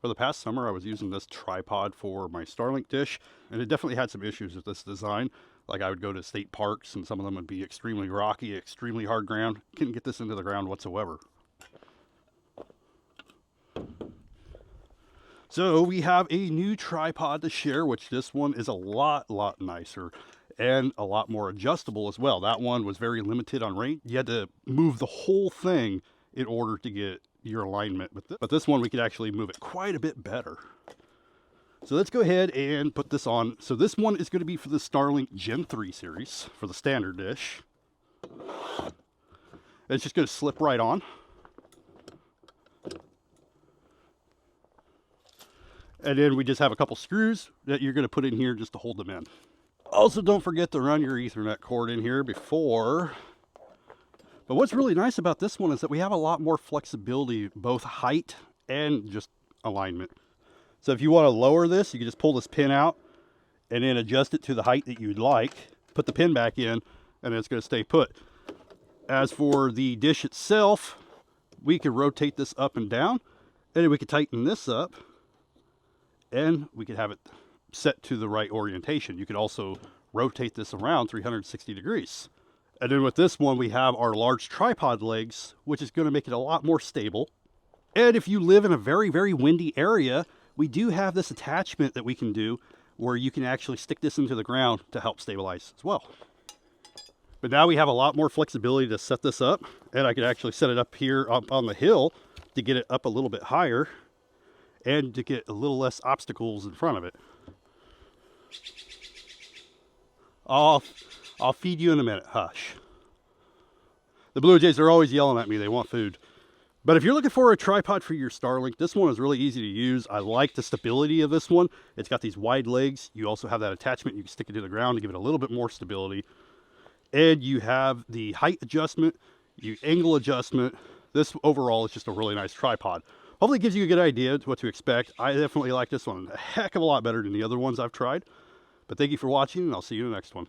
For the past summer, I was using this tripod for my Starlink dish, and it definitely had some issues with this design. Like I would go to state parks, and some of them would be extremely rocky, extremely hard ground. Couldn't get this into the ground whatsoever. So we have a new tripod to share, which this one is a lot nicer and a lot more adjustable as well. That one was very limited on range. You had to move the whole thing in order to get your alignment. But this one, we could actually move it quite a bit better. So let's go ahead and put this on. So this one is going to be for the Starlink Gen 3 series for the standard dish. It's just going to slip right on. And then we just have a couple screws that you're going to put in here just to hold them in. Also, don't forget to run your Ethernet cord in here before. But what's really nice about this one is that we have a lot more flexibility, both height and just alignment. So if you want to lower this, you can just pull this pin out and then adjust it to the height that you'd like. Put the pin back in, and it's going to stay put. As for the dish itself, we could rotate this up and down, and then we could tighten this up, and we could have it set to the right orientation. You could also rotate this around 360 degrees. And then with this one, we have our large tripod legs, which is going to make it a lot more stable. And if you live in a very windy area, we do have this attachment that we can do where you can actually stick this into the ground to help stabilize as well. But now we have a lot more flexibility to set this up, and I could actually set it up here up on the hill to get it up a little bit higher and to get a little less obstacles in front of it. I'll feed you in a minute, hush. The Blue Jays are always yelling at me, they want food. But if you're looking for a tripod for your Starlink, this one is really easy to use. I like the stability of this one. It's got these wide legs. You also have that attachment. You can stick it to the ground to give it a little bit more stability. And you have the height adjustment, angle adjustment. This overall is just a really nice tripod. Hopefully it gives you a good idea of what to expect. I definitely like this one a heck of a lot better than the other ones I've tried. But thank you for watching, and I'll see you in the next one.